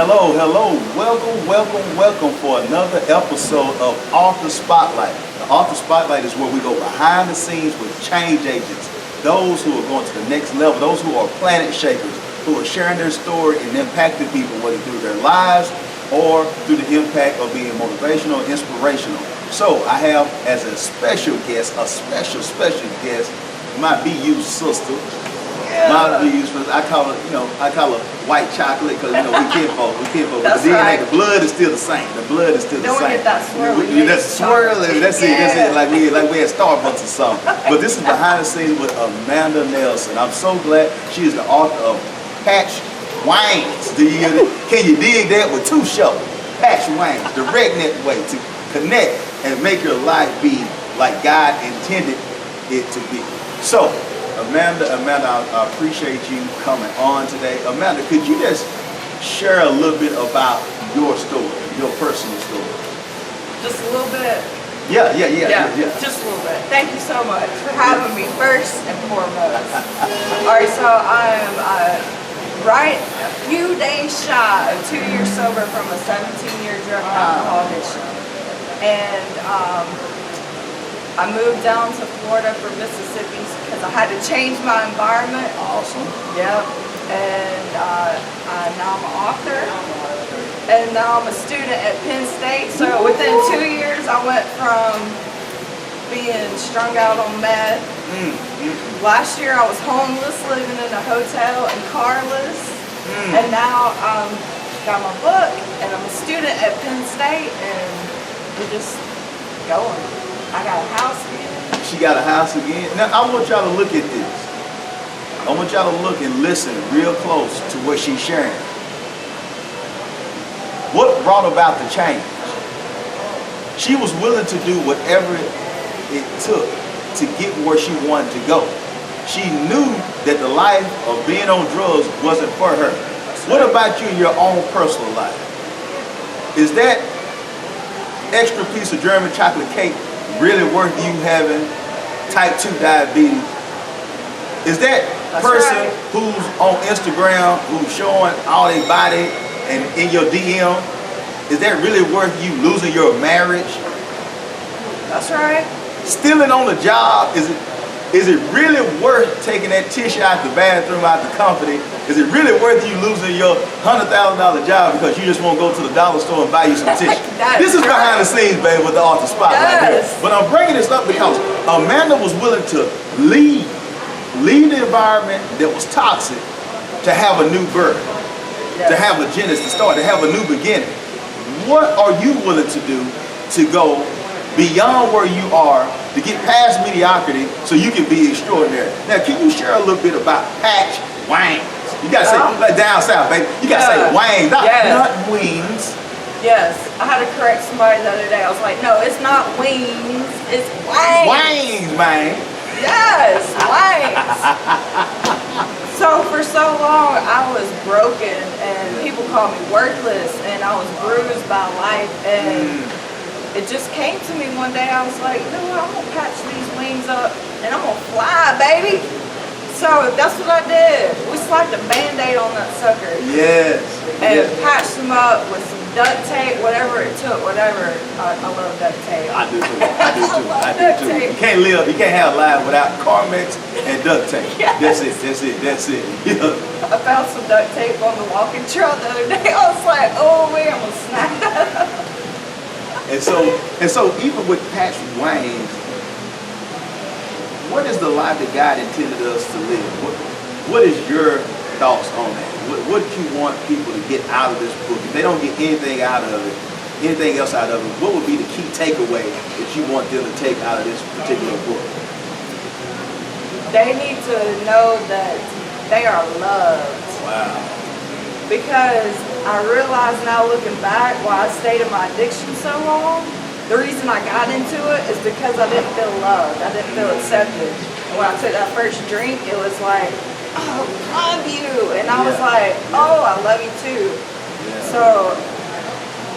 Hello, hello, welcome for another episode of Author Spotlight. The Author Spotlight is where we go behind the scenes with change agents, those who are going to the next level, those who are planet shakers, who are sharing their story and impacting people, whether through their lives or through the impact of being motivational, inspirational. So I have as a special guest, my BU sister. My BU sister. I call her white chocolate because we kinfolk. But the DNA, right. the blood is still the same. The blood is still the Don't same. get that swirly. That's swirly. That's it. Like we had Starbucks or something. But this is behind the scenes with Amanda Nelson. I'm so glad she is the author of Patch Wangs. Can you dig that with two shows? Patch Wangs, the redneck way to connect and make your life be like God intended it to be. So, Amanda, I appreciate you coming on today. Amanda, could you just share a little bit about your story, your personal story? Just a little bit. Yeah. Just a little bit. Thank you so much for having me first and foremost. All right, so I'm right a few days shy of 2 years sober from a 17-year drug and alcohol addiction. And I moved down to Florida from Mississippi because I had to change my environment. Awesome. Yep. And now I'm an author. And now I'm a student at Penn State. So within 2 years, I went from being strung out on meth. Last year, I was homeless, living in a hotel and carless. And now got my book, and I'm a student at Penn State, and we're just going. I got a house again. She got a house again. Now, I want y'all to look at this. I want y'all to look and listen real close to what she's sharing. What brought about the change? She was willing to do whatever it took to get where she wanted to go. She knew that the life of being on drugs wasn't for her. What about you in your own personal life? Is that extra piece of German chocolate cake really worth you having type 2 diabetes? Is that person who's on Instagram, who's showing all their body and in your DM, is that really worth you losing your marriage? That's right. Stealing on the job, is it really worth taking that tissue out the bathroom, out the company? Is it really worth you losing your $100,000 job because you just want to go to the dollar store and buy you some tissue? This is behind the scenes, baby, with the Author Spotlight here. But I'm bringing this up because Amanda was willing to leave the environment that was toxic to have a new birth, to have a genesis to start, to have a new beginning. What are you willing to do to go beyond where you are, to get past mediocrity so you can be extraordinary? Now, can you share a little bit about Patch Wangs? You gotta say, like down south, baby, you gotta say wangs, not wings. Yes, I had to correct somebody the other day. I was like, no, it's not wings, it's wangs. Wangs, man. Yes, wangs. So for so long, I was broken, and people called me worthless, and I was bruised by life, and it just came to me one day. I was like, you know what, I'm gonna patch these wings up, and I'm gonna fly, baby. So that's what I did. We slapped a Band-Aid on that sucker. Yes. And patched them up with some duct tape, whatever it took, whatever. I love duct tape. I do too. You can't have life without Carmex and duct tape. Yes. That's it. Yeah. I found some duct tape on the walking trail the other day. I was like, oh man, I'm gonna snap that up. And so even with Patch Wangs, what is the life that God intended us to live? What is your thoughts on that? What do you want people to get out of this book? If they don't get anything out of it, anything else out of it, what would be the key takeaway that you want them to take out of this particular book? They need to know that they are loved. Wow. Because I realize now, looking back, why I stayed in my addiction so long. The reason I got into it is because I didn't feel loved. I didn't feel accepted. And when I took that first drink, it was like, oh, I love you. And I was like, oh, I love you too. Yeah. So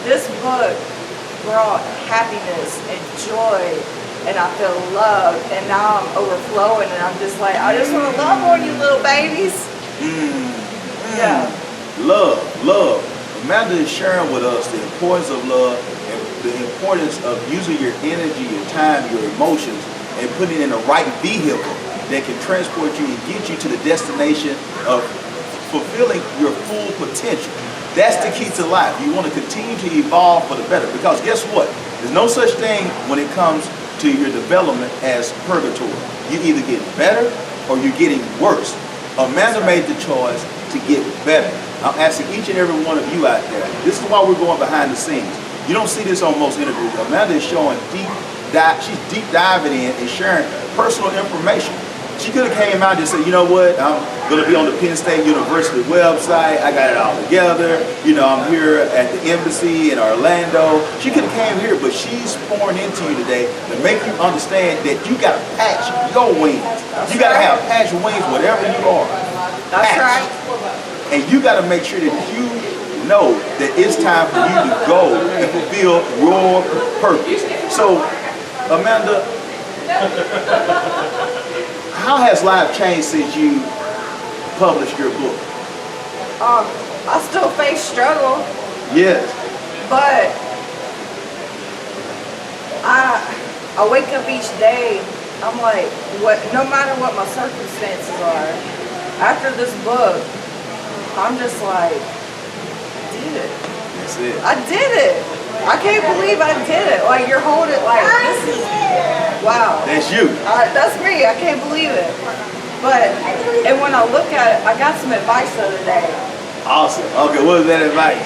this book brought happiness and joy, and I feel loved. And now I'm overflowing, and I'm just like, I just want to love on you, little babies. Yeah. Love. Amanda is sharing with us the importance of love and the importance of using your energy, your time, your emotions, and putting it in the right vehicle that can transport you and get you to the destination of fulfilling your full potential. That's the key to life. You want to continue to evolve for the better, because guess what? There's no such thing when it comes to your development as purgatory. You either get better or you're getting worse. Amanda made the choice to get better. I'm asking each and every one of you out there, this is why we're going behind the scenes. You don't see this on most interviews. Amanda is showing she's deep diving in and sharing personal information. She could have came out and said, you know what, I'm going to be on the Penn State University website. I got it all together. You know, I'm here at the embassy in Orlando. She could have came here, but she's pouring into you today to make you understand that you got to patch your wings. You got to have patch wings whatever you are. That's right. And you got to make sure that you know that it's time for you to go and fulfill your purpose. So, Amanda, how has life changed since you published your book? I still face struggle. Yes. But I wake up each day, I'm like, no matter what my circumstances are, after this book, I'm just like, I did it. That's it. I did it. I can't believe I did it. Like, you're holding it like, this is, wow. That's you. That's me. I can't believe it. But, and when I look at it, I got some advice the other day. Awesome. Okay, what is that advice?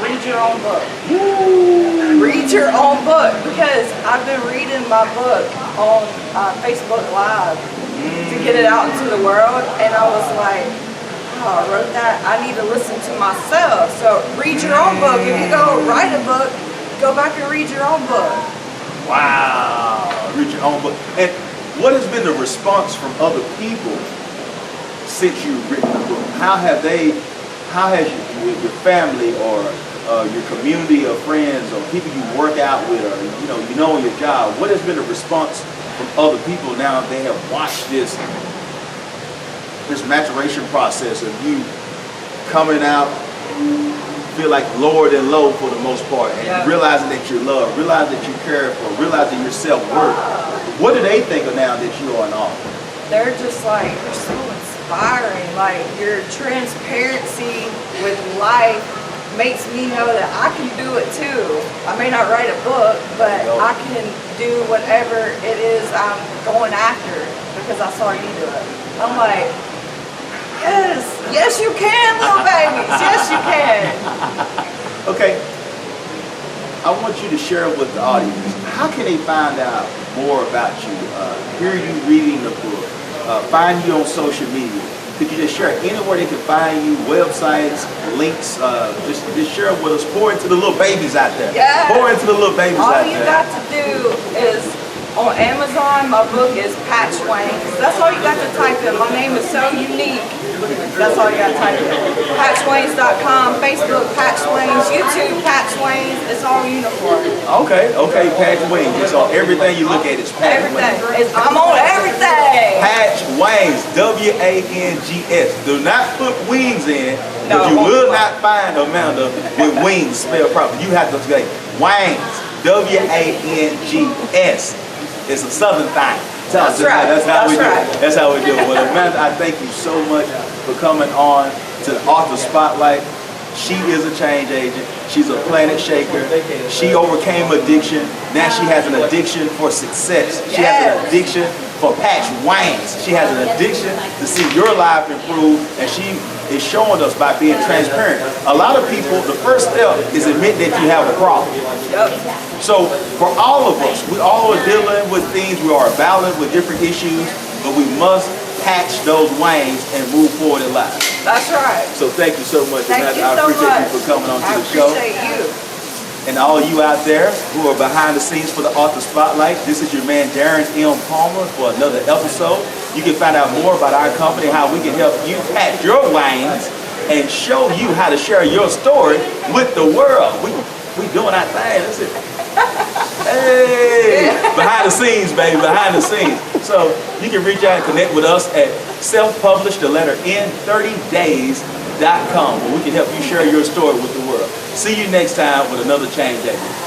Read your own book. Woo. Read your own book, because I've been reading my book on Facebook Live to get it out into the world, and I was like, oh, I wrote that. I need to listen to myself. So read your own book. If you go write a book, go back and read your own book. Wow. Read your own book. And what has been the response from other people since you've written the book? How has your family or your community of friends or people you work out with or you know on your job, what has been the response from other people now they have watched this maturation process of you coming out, feel like lower than low for the most part, and realizing that you're loved, realizing that you care for, realizing your self-worth? What do they think of now that you are an author? They're just like, you're so inspiring. Like, your transparency with life makes me know that I can do it too. I may not write a book, but I can do whatever it is I'm going after because I saw you do it. I'm like, yes you can, Lil Babies, yes you can. Okay, I want you to share with the audience, how can they find out more about you, hear you reading the book, find you on social media? Could you just share anywhere they can find you, websites, links, just share with us, pour into the Lil Babies out there. Yes. Pour into the Lil Babies out there. All you got to do is, on Amazon, my book is Patch Wings. That's all you got to type in. My name is so unique. That's all you got to type in. Patchwings.com, Facebook Patch Wings, YouTube Patch Wings. It's all uniform. Okay, Patch Wings. It's on everything you look at. It's Patch Wings. I'm on everything. Patch Wings, W-A-N-G-S. Do not put wings in, because you will not find Amanda with wings spelled properly. You have to say Wings, W-A-N-G-S. It's a southern thing. That's right. That's how we do it. That's how we do it. Well, Amanda, I thank you so much for coming on to the Author Spotlight. She is a change agent. She's a planet shaker. She overcame addiction. Now she has an addiction for success. She has an addiction for Patch Wings. She has an addiction to see your life improve, and she is showing us by being transparent. A lot of people, the first step is admit that you have a problem. So for all of us, we all are dealing with things, we are battling with different issues, but we must patch those wings and move forward in life. That's right. So thank you so much. Thank you I so appreciate much. you for coming on to the show. I appreciate you. And all you out there who are behind the scenes for the Author Spotlight, this is your man Darren M. Palmer for another episode. You can find out more about our company, how we can help you patch your wings and show you how to share your story with the world. We doing our thing. That's it. Hey, behind the scenes, baby, behind the scenes. So you can reach out and connect with us at self-publish the letter N 30days.com. where we can help you share your story with the world. See you next time with another Change Agent.